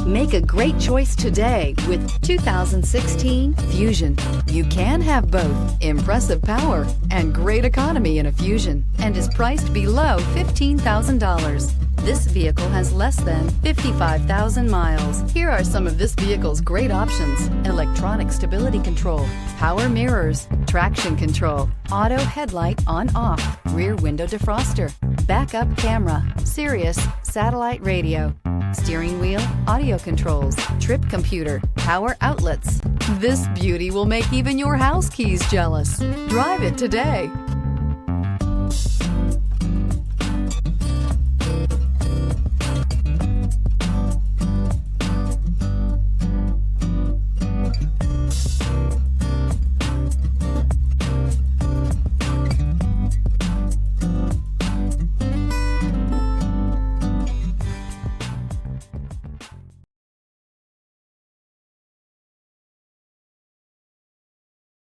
Make a great choice today with 2016 Fusion. You can have both impressive power and great economy in a Fusion and is priced below $15,000. This vehicle has less than 55,000 miles. Here are some of this vehicle's great options: electronic stability control, power mirrors, traction control, auto headlight on/off, rear window defroster, backup camera, Sirius satellite radio, steering wheel audio controls, trip computer, power outlets. This beauty will make even your house keys jealous. Drive it today.